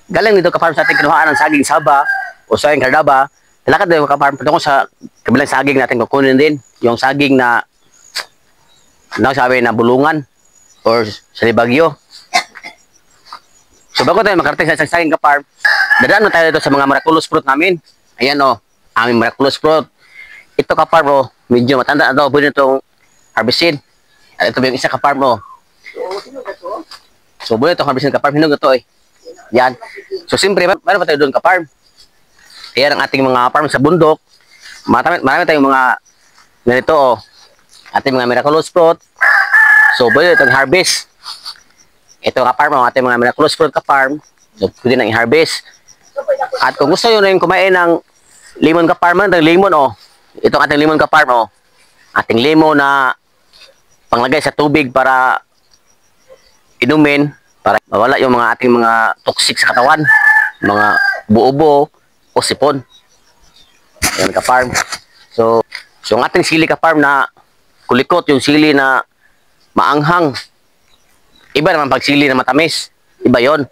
galing dito ka-farm sa ating kinuhaan ng saging saba o saging kardaba. Lakad tayo ka-farm patungo sa kabilang saging natin kukunin din. Yung saging na sabi na bulungan or sa Libagyo. So bago tayo makarating sa isang saging ka-farm, dadaan na tayo dito sa mga miraculous fruit namin. Ayan o, aming miraculous fruit. Ito ka-farm o, medyo matanda na daw, pwede itong harvestin. At ito yung isa ka-farm o. So pwede itong harvestin ka-farm, hinug ito eh. Yan. So siyempre, meron pa tayo doon ka-farm. Ayan ang ating mga farm sa bundok. Marami tayong mga ganito o. Ating mga miraculous fruit. So pwede itong harvest. Ito ka-farm o, ating mga miraculous fruit ka-farm. So pwede nang i-harvest. At kung gusto nyo rin kumain ng lemon ka-farm, ng lemon o. Itong ating lemon ka-farm o. Ating lemon na panglagay sa tubig para inumin, para mawala yung mga ating mga toxic sa katawan, mga buo-buo o sipon. Ayan ka-farm. So yung ating sili ka-farm na kulikot, yung sili na maanghang. Iba naman pag sili na matamis. Iba yon.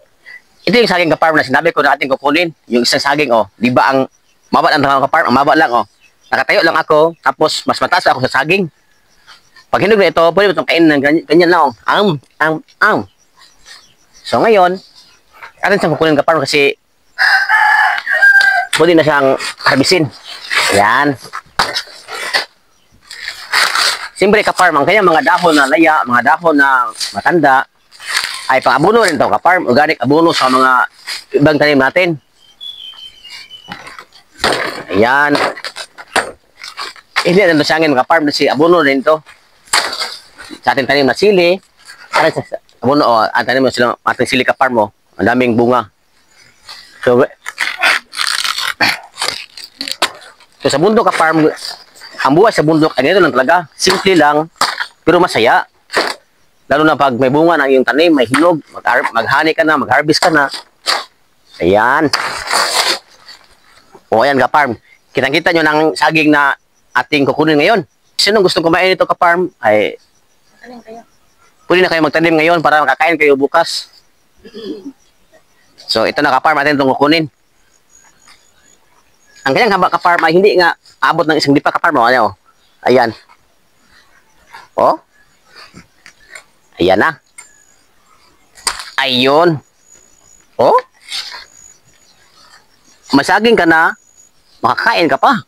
Ito yung saging ka-farm na sinabi ko na ating kukunin. Yung isang saging, oh. Di ba ang maba lang ang ka-farm? Ang maba lang, oh. Nakatayo lang ako, tapos mas mataas ako sa saging. Pag hinog na ito, pwede mo itong kainin ng ganyan lang, oh. So ngayon, atin siyang kukunin ka-farm kasi pwede na siyang harbisin. Ayan. Siyempre ka-farm, ang kanyang mga dahon na laya, mga dahon na matanda, ay pang-abono rin ito ka-farm. Organic abono sa mga ibang tanim natin. Ayan. Hindi na ito siyangin ka-farm kasi abono rin ito. Sa ating tanim na sili, abono o, ang tanim mo silang ating sili ka-farm mo. Ang daming bunga. So sa bundok ka-farm, ang buhay sa bundok ay ganito lang talaga. Simple lang, pero masaya. Lalo na pag may bunga ng iyong tanim, may hinog, maghani ka na, mag-harvest ka na. Ayan. O ayan ka-farm. Kitang-kita nyo ng saging na ating kukunin ngayon. Sinong gustong kumain ito ka-farm, ay pwede na kayo magtanim ngayon para makakain kayo bukas. So ito na ka-farm, atin itong kukunin. Ang kanyang haba ka-farm ay hindi nga abot ng isang dipa ka-farm. Ano? Ayan. O. Ayan na. Ayun. O. Masaging ka na, makakain ka pa.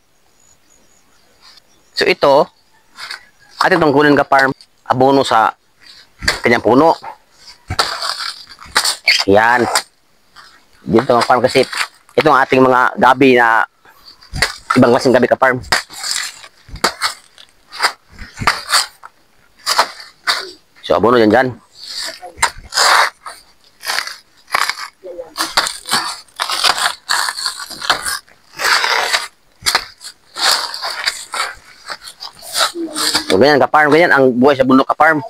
So ito, atin itong kunin ka-farm, abono sa kanyang puno. Ayan. Dito ang farm kasi ito ang ating mga gabi na ibang klaseng gabi ka-farm. So, abono dyan. So, ganyan ka-farm. Ganyan ang buhay sa bundok ka-farm.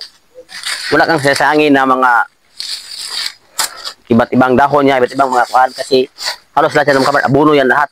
Wala kang sasangin na mga iba't ibang dahon niya, iba't ibang mga kuhan kasi halos lahat yan ng ka-farm. Abono yan lahat.